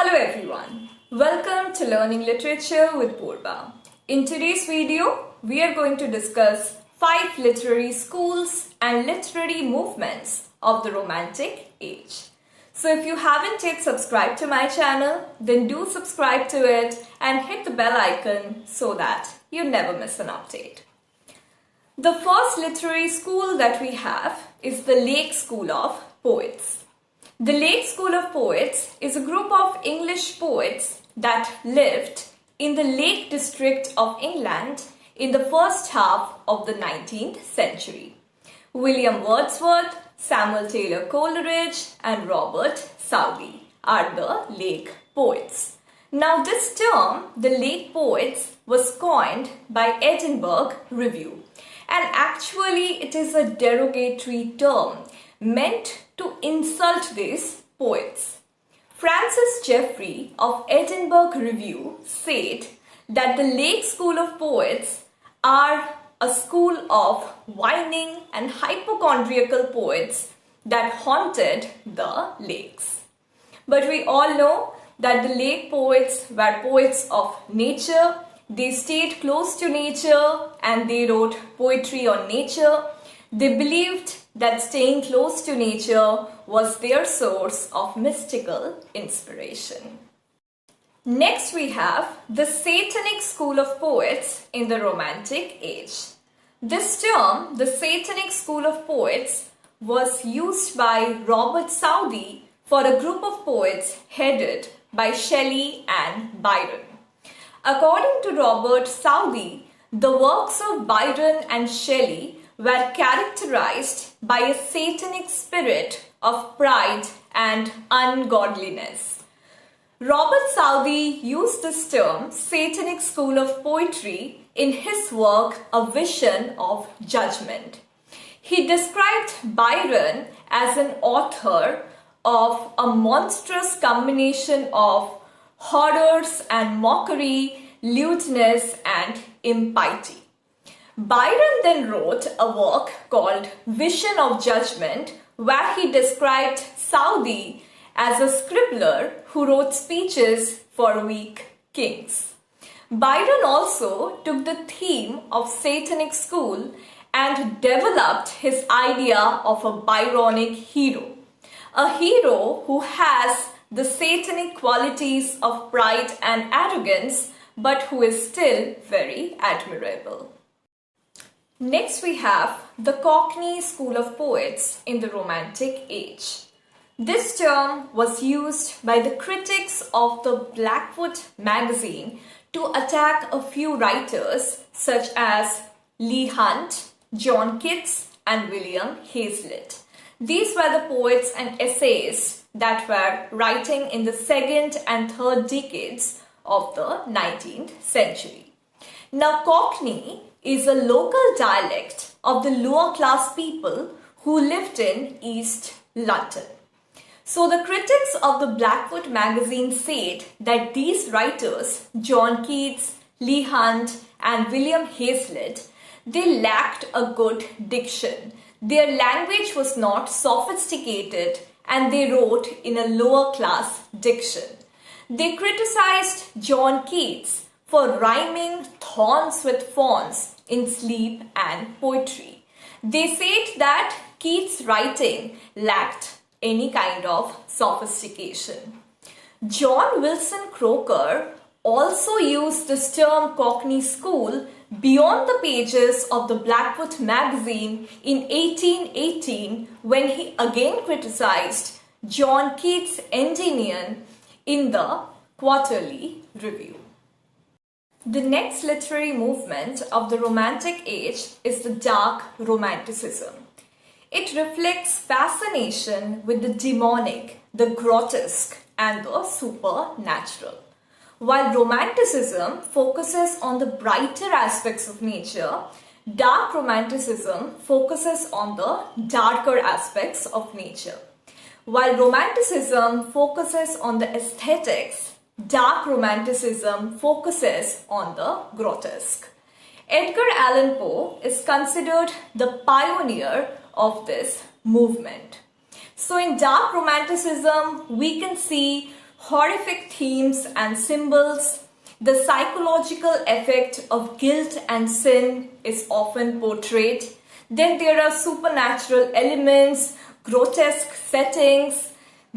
Hello everyone, welcome to Learning Literature with Purba. In today's video, we are going to discuss 5 literary schools and literary movements of the Romantic Age. So if you haven't yet subscribed to my channel, then do subscribe to it and hit the bell icon so that you never miss an update. The first literary school that we have is the Leigh School of Poets. The Leigh School of Poets is a group of English poets that lived in the Lake District of England in the first half of the 19th century. William Wordsworth, Samuel Taylor Coleridge and Robert Southy are the Lake poets. Now this term, the Lake poets, was coined by Edinburg Review, and actually it is a derogatory term meant to insult these poets. Francis Jeffrey of Edinburg Review said that the Lake School of Poets are a school of whining and hypochondriacal poets that haunted the lakes. But we all know that the Lake poets were poets of nature. They stayed close to nature and they wrote poetry on nature. They believed that staying close to nature was their source of mystical inspiration. Next we have the Satanic School of Poets in the Romantic Age. This term, the Satanic School of Poets, was used by Robert Southy for a group of poets headed by Shelley and Byron. According to Robert Southy, the works of Byron and Shelley were characterized by a satanic spirit of pride and ungodliness. Robert Southy used this term, Satanic School of Poetry, in his work A Vision of Judgment. He described Byron as an author of a monstrous combination of horrors and mockery, lewdness and impiety. Byron then wrote a work called Vision of Judgment, where he described Southy as a scribbler who wrote speeches for weak kings. Byron also took the theme of Satanic School and developed his idea of a Byronic hero. A hero who has the satanic qualities of pride and arrogance, but who is still very admirable. Next we have the Cockney School of Poets in the Romantic Age. This term was used by the critics of the Blackwood magazine to attack a few writers such as Leigh Hunt, John Keats and William Hazlitt. These were the poets and essayists that were writing in the 2nd and 3rd decades of the 19th century. Now Cockney is a local dialect of the lower class people who lived in East London. So the critics of the Blackwood magazine said that these writers, John Keats, Leigh Hunt and William Hazlitt, they lacked a good diction. Their language was not sophisticated and they wrote in a lower class diction. They criticized John Keats for rhyming thorns with fawns in sleep and poetry. They said that Keats' writing lacked any kind of sophistication. John Wilson Croker also used this term Cockney School beyond the pages of the Blackwood magazine in 1818 when he again criticized John Keats' Endymion in the Quarterly Review. The next literary movement of the Romantic Age is the Dark Romanticism. It reflects fascination with the demonic, the grotesque and the supernatural. While Romanticism focuses on the brighter aspects of nature, Dark Romanticism focuses on the darker aspects of nature. While Romanticism focuses on the aesthetics, Dark Romanticism focuses on the grotesque. Edgar Allan Poe is considered the pioneer of this movement. So in Dark Romanticism, we can see horrific themes and symbols. The psychological effect of guilt and sin is often portrayed. Then there are supernatural elements, grotesque settings,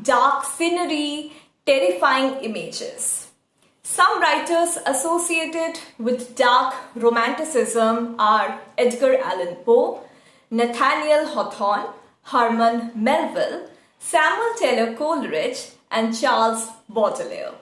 dark scenery, terrifying images. Some writers associated with dark romanticism are Edgar Allan Poe, Nathaniel Hawthorne, Herman Melville, Samuel Taylor Coleridge, and Charles Baudelaire.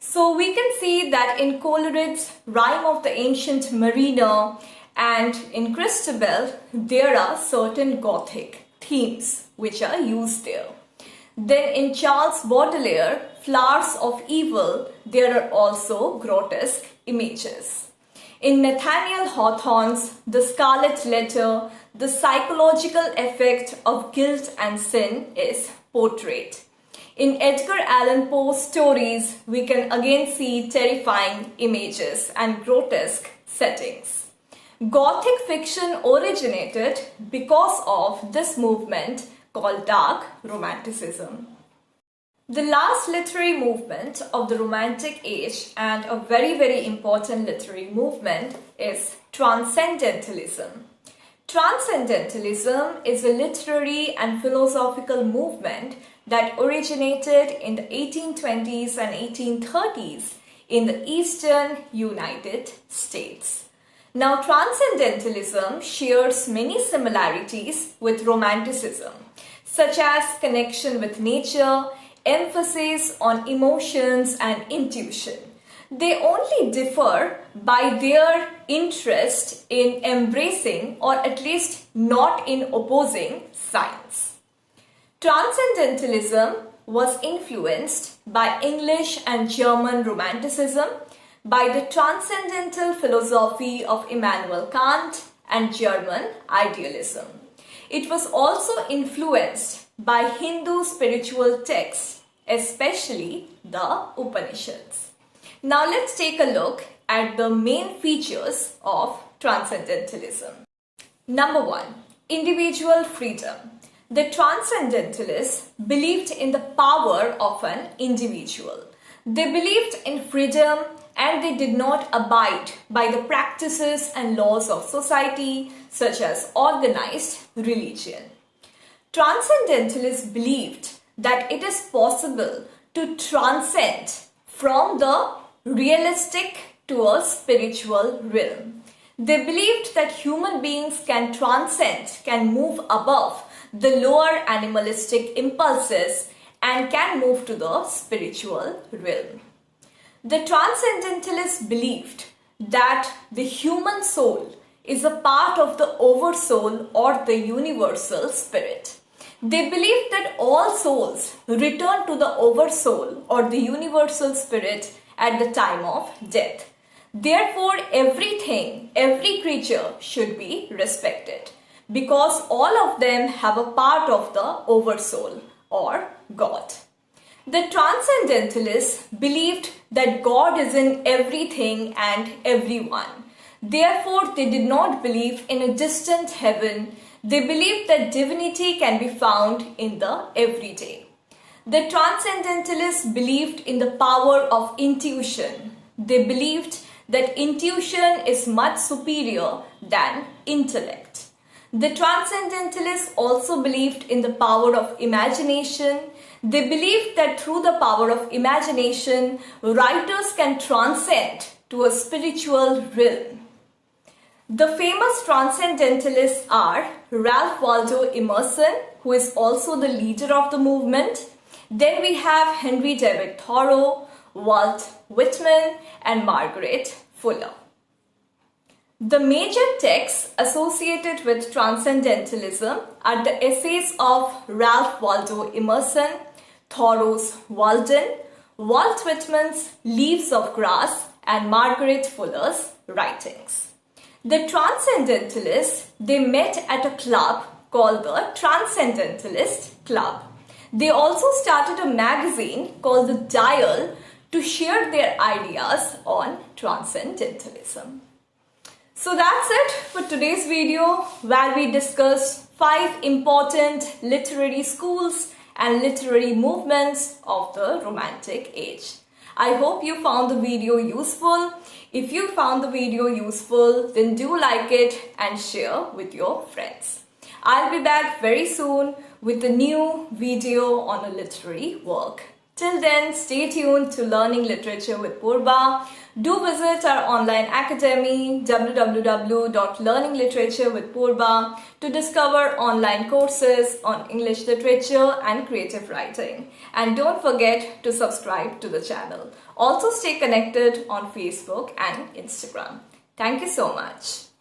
So we can see that in Coleridge's Rime of the Ancient Mariner and in Christabel, there are certain Gothic themes which are used there. Then in Charles Baudelaire, Flowers of Evil, there are also grotesque images. In Nathaniel Hawthorne's The Scarlet Letter, the psychological effect of guilt and sin is portrayed. In Edgar Allan Poe's stories, we can again see terrifying images and grotesque settings. Gothic fiction originated because of this movement called Dark Romanticism. The last literary movement of the Romantic Age and a very important literary movement is Transcendentalism. Transcendentalism is a literary and philosophical movement that originated in the 1820s and 1830s in the eastern United States. Now, Transcendentalism shares many similarities with Romanticism, such as connection with nature, emphasis on emotions and intuition. They only differ by their interest in embracing or at least not in opposing science. Transcendentalism was influenced by English and German Romanticism, by the transcendental philosophy of Immanuel Kant and German Idealism. It was also influenced by Hindu spiritual texts, especially the Upanishads. Now let's take a look at the main features of Transcendentalism. Number 1. Individual freedom. The Transcendentalists believed in the power of an individual. They believed in freedom and they did not abide by the practices and laws of society such as organized religion. Transcendentalists believed that it is possible to transcend from the realistic to a spiritual realm. They believed that human beings can transcend, can move above the lower animalistic impulses and can move to the spiritual realm. The Transcendentalists believed that the human soul is a part of the oversoul or the universal spirit. They believed that all souls return to the oversoul or the universal spirit at the time of death. Therefore, everything, every creature should be respected because all of them have a part of the oversoul or God. The Transcendentalists believed that God is in everything and everyone. Therefore, they did not believe in a distant heaven. They believed that divinity can be found in the everyday. The Transcendentalists believed in the power of intuition. They believed that intuition is much superior than intellect. The Transcendentalists also believed in the power of imagination. They believed that through the power of imagination, writers can transcend to a spiritual realm. The famous Transcendentalists are Ralph Waldo Emerson, who is also the leader of the movement. Then we have Henry David Thoreau, Walt Whitman, and Margaret Fuller. The major texts associated with Transcendentalism are the essays of Ralph Waldo Emerson, Thoreau's Walden, Walt Whitman's Leaves of Grass, and Margaret Fuller's writings. The Transcendentalists, they met at a club called the Transcendentalist Club. They also started a magazine called The Dial to share their ideas on Transcendentalism. So that's it for today's video, where we discussed 5 important literary schools and literary movements of the Romantic age. I hope you found the video useful. If you found the video useful, then do like it and share with your friends. I'll be back very soon with a new video on a literary work. Till then, stay tuned to Learning Literature with Purba. Do visit our online academy www.learningliteraturewithpurba to discover online courses on English literature and creative writing. And don't forget to subscribe to the channel. Also stay connected on Facebook and Instagram. Thank you so much.